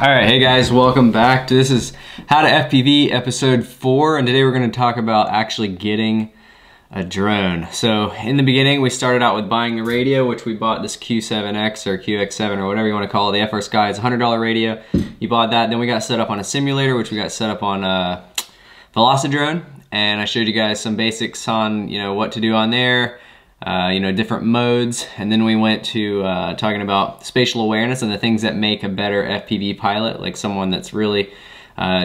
Alright, hey guys, welcome back. This is How to FPV episode 4, and today we're going to talk about actually getting a drone. So in the beginning we started out with buying the radio, which we bought this Q7X or QX7 or whatever you want to call it, the FrSky. It's a $100 radio. You bought that, then we got set up on a simulator, which we got set up on Velocidrone, and I showed you guys some basics on what to do on there. Different modes, and then we went to talking about spatial awareness and the things that make a better FPV pilot, like someone that's really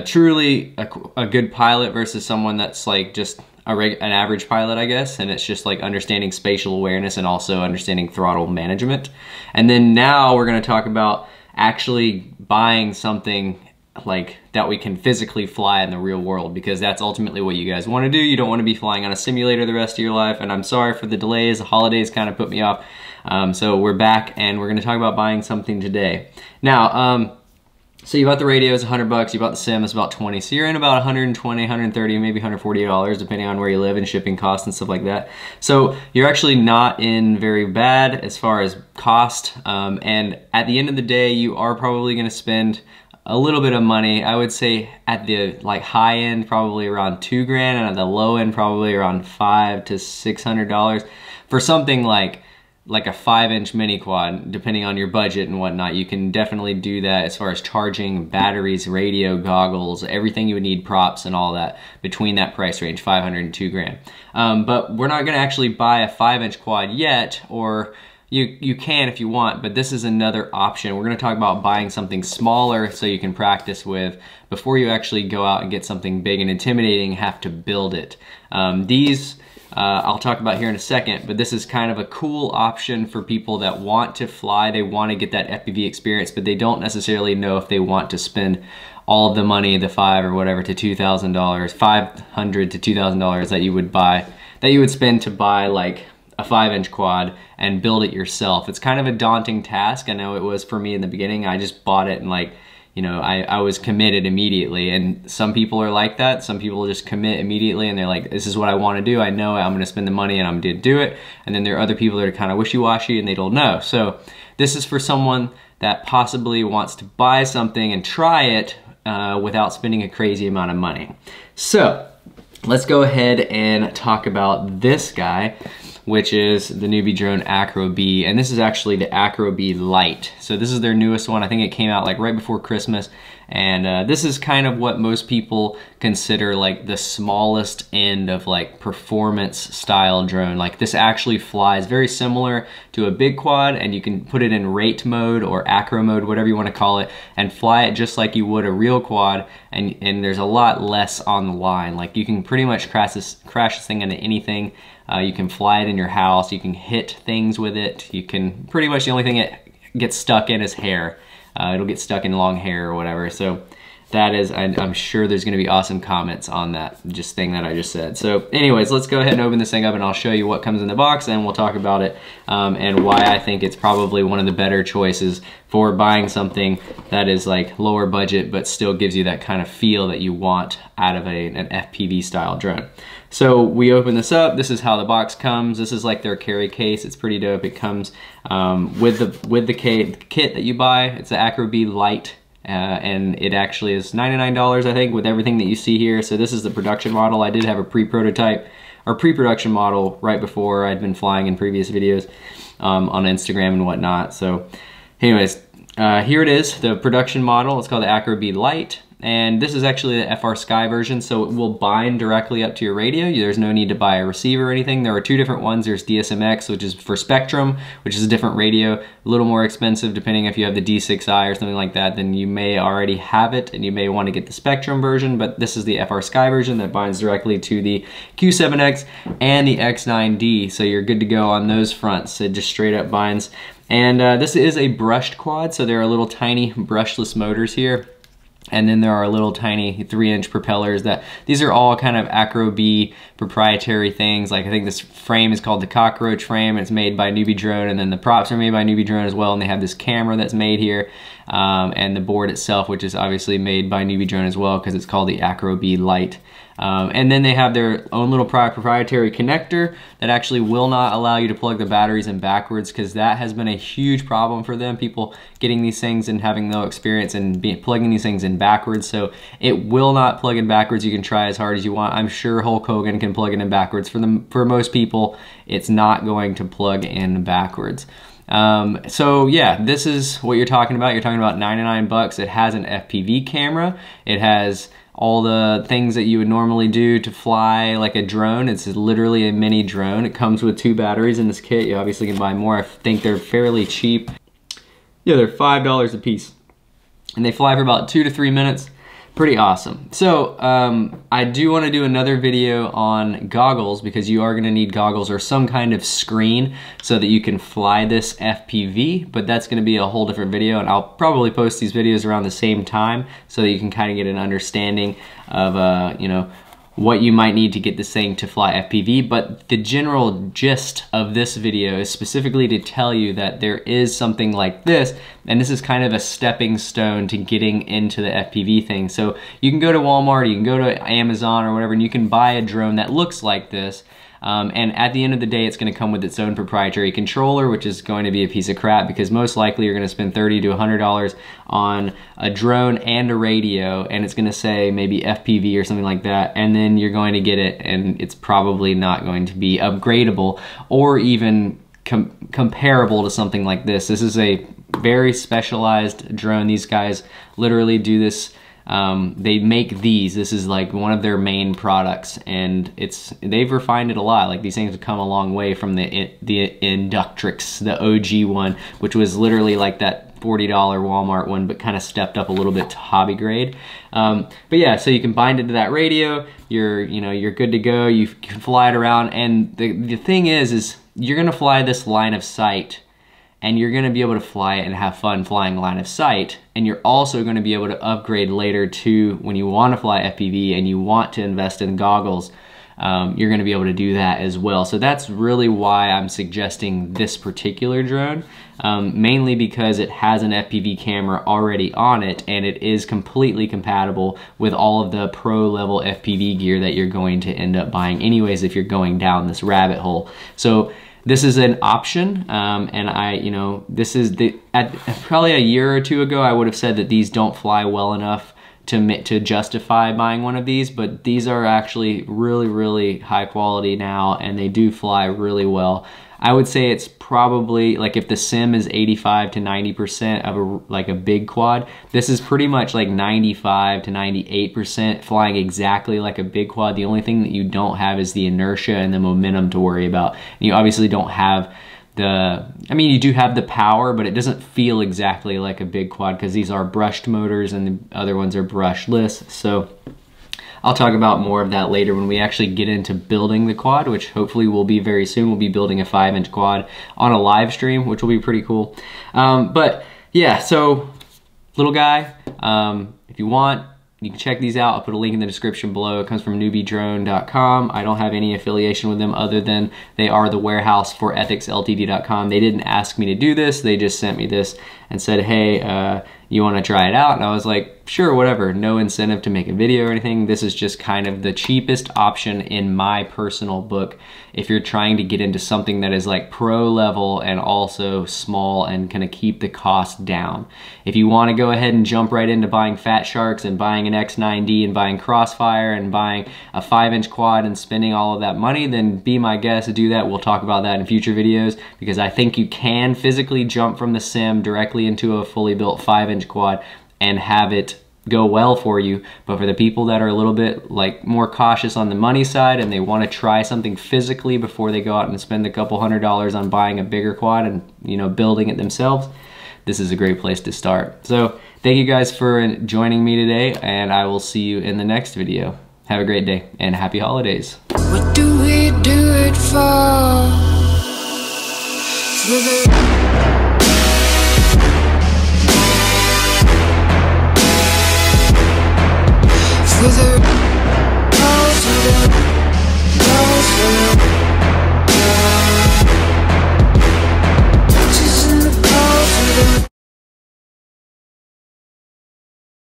truly a good pilot versus someone that's like just an average pilot, I guess, and it's just like understanding spatial awareness and also understanding throttle management. And then now we're going to talk about actually buying something like that we can physically fly in the real world, because that's ultimately what you guys want to do. You don't want to be flying on a simulator the rest of your life, and I'm sorry for the delays. The holidays kind of put me off. So we're back and we're going to talk about buying something today. Now, so you bought the radio, it's $100, you bought the sim, it's about 20. So you're in about 120, 130, maybe $140, depending on where you live and shipping costs and stuff like that. So you're actually not in very bad as far as cost. And at the end of the day, you are probably going to spend a little bit of money. I would say at the high end, probably around $2 grand, and at the low end, probably around $500 to $600 for something like a 5-inch mini quad, depending on your budget and whatnot. You can definitely do that as far as charging, batteries, radio, goggles, everything you would need, props and all that, between that price range, 500 and 2 grand. But we're not gonna actually buy a 5-inch quad yet, or you can if you want, but this is another option. We're gonna talk about buying something smaller so you can practice with before you actually go out and get something big and intimidating and have to build it. I'll talk about here in a second, but this is kind of a cool option for people that want to fly. They want to get that FPV experience, but they don't necessarily know if they want to spend all of the money, the $500 to $2,000 that you would spend to buy like a 5-inch quad and build it yourself. It's kind of a daunting task. I know it was for me in the beginning. I just bought it and I was committed immediately, and some people are like that. Some people just commit immediately and they're like, this is what I want to do. I know I'm going to spend the money and I'm going to do it. And then there are other people that are kind of wishy-washy and they don't know. So this is for someone that possibly wants to buy something and try it without spending a crazy amount of money. So let's go ahead and talk about this guy, which is the newbie drone Acro B, and this is actually the Acro B Lite. So this is their newest one. I think it came out like right before Christmas, and this is kind of what most people consider like the smallest end of like performance style drone. Like this actually flies very similar to a big quad, and you can put it in rate mode or acro mode, whatever you want to call it, and fly it just like you would a real quad, and there's a lot less on the line. Like you can pretty much crash this thing into anything. You can fly it in your house, you can hit things with it, you can pretty much, the only thing it gets stuck in is hair. It'll get stuck in long hair or whatever. So that is, I'm sure there's gonna be awesome comments on that thing that I just said. So anyways, let's go ahead and open this thing up and I'll show you what comes in the box, and we'll talk about it and why I think it's probably one of the better choices for buying something that is like lower budget but still gives you that kind of feel that you want out of an FPV style drone. So we open this up. This is how the box comes. This is like their carry case. It's pretty dope. It comes with the kit that you buy. It's the Acro B Lite, and it actually is $99, I think, with everything that you see here. So this is the production model. I did have a pre-prototype or pre-production model right before. I'd been flying in previous videos on Instagram and whatnot. So anyways, here it is, the production model. It's called the Acro B Lite. And this is actually the FrSky version, so it will bind directly up to your radio. There's no need to buy a receiver or anything. There are two different ones. There's DSMX, which is for Spektrum, which is a different radio, a little more expensive depending if you have the D6i or something like that. Then you may already have it and you may want to get the Spektrum version, but this is the FrSky version that binds directly to the Q7X and the X9D, so you're good to go on those fronts. It just straight up binds. And this is a brushed quad, so there are little tiny brushless motors here. And then there are little tiny 3-inch propellers. These are all kind of Acro B proprietary things. Like I think this frame is called the Cockroach frame. It's made by Newbie Drone, and then the props are made by Newbie Drone as well. And they have this camera that's made here, and the board itself, which is obviously made by Newbie Drone as well, because it's called the Acro B Lite. And then they have their own little proprietary connector that actually will not allow you to plug the batteries in backwards, because that has been a huge problem for them, people getting these things and having no experience and plugging these things in backwards. So it will not plug in backwards. You can try as hard as you want. I'm sure Hulk Hogan can plug it in backwards. For most people, it's not going to plug in backwards. So yeah, this is what you're talking about. You're talking about 99 bucks. It has an FPV camera. It has all the things that you would normally do to fly like a drone. It's literally a mini drone. It comes with 2 batteries in this kit. You obviously can buy more. I think they're fairly cheap. Yeah, they're $5 a piece. And they fly for about 2 to 3 minutes. Pretty awesome. So I do want to do another video on goggles, because you are going to need goggles or some kind of screen so that you can fly this FPV, but that's going to be a whole different video, and I'll probably post these videos around the same time so that you can kind of get an understanding of you know, what you might need to get this thing to fly FPV. But the general gist of this video is specifically to tell you that there is something like this, and this is kind of a stepping stone to getting into the FPV thing. So you can go to Walmart, you can go to Amazon or whatever, and you can buy a drone that looks like this. And at the end of the day, it's going to come with its own proprietary controller, which is going to be a piece of crap, because most likely you're going to spend $30 to $100 on a drone and a radio, and it's going to say maybe FPV or something like that, and then you're going to get it, and it's probably not going to be upgradable or even comparable to something like this. This is a very specialized drone. These guys literally do this. They make these. This is like one of their main products, and they've refined it a lot. Like, these things have come a long way from the ETHIX, the OG one, which was literally like that $40 Walmart one, but kind of stepped up a little bit to hobby grade. But yeah, so you can bind it to that radio. You're good to go. You can fly it around, and the thing is you're gonna fly this line of sight, and you're gonna be able to fly it and have fun flying line of sight. And you're also gonna be able to upgrade later to when you wanna fly FPV and you want to invest in goggles, you're gonna be able to do that as well. So that's really why I'm suggesting this particular drone, mainly because it has an FPV camera already on it, and it is completely compatible with all of the pro level FPV gear that you're going to end up buying anyways if you're going down this rabbit hole. So this is an option, and this is probably a year or two ago, I would have said that these don't fly well enough to justify buying one of these, but these are actually really, really high quality now, and they do fly really well. I would say it's probably, like, if the sim is 85 to 90% of a big quad, this is pretty much like 95 to 98% flying exactly like a big quad. The only thing that you don't have is the inertia and the momentum to worry about. And you obviously don't have you do have the power, but it doesn't feel exactly like a big quad, because these are brushed motors and the other ones are brushless. So I'll talk about more of that later when we actually get into building the quad, which hopefully will be very soon. We'll be building a 5-inch quad on a live stream, which will be pretty cool. But yeah, so little guy, if you want, you can check these out. I'll put a link in the description below. It comes from newbiedrone.com. I don't have any affiliation with them other than they are the warehouse for ethicsltd.com. They didn't ask me to do this. They just sent me this and said, hey, you want to try it out? And I was like, sure, whatever. No incentive to make a video or anything. This is just kind of the cheapest option in my personal book if you're trying to get into something that is like pro level and also small and kind of keep the cost down. If you want to go ahead and jump right into buying Fat Sharks and buying an X9D and buying Crossfire and buying a 5-inch quad and spending all of that money, then be my guest to do that. We'll talk about that in future videos, because I think you can physically jump from the sim directly into a fully built 5-inch quad and have it go well for you. But for the people that are a little bit like more cautious on the money side and they want to try something physically before they go out and spend a couple $100s on buying a bigger quad and building it themselves, this is a great place to start. So thank you guys for joining me today, and I will see you in the next video. Have a great day and happy holidays. What do we do it for the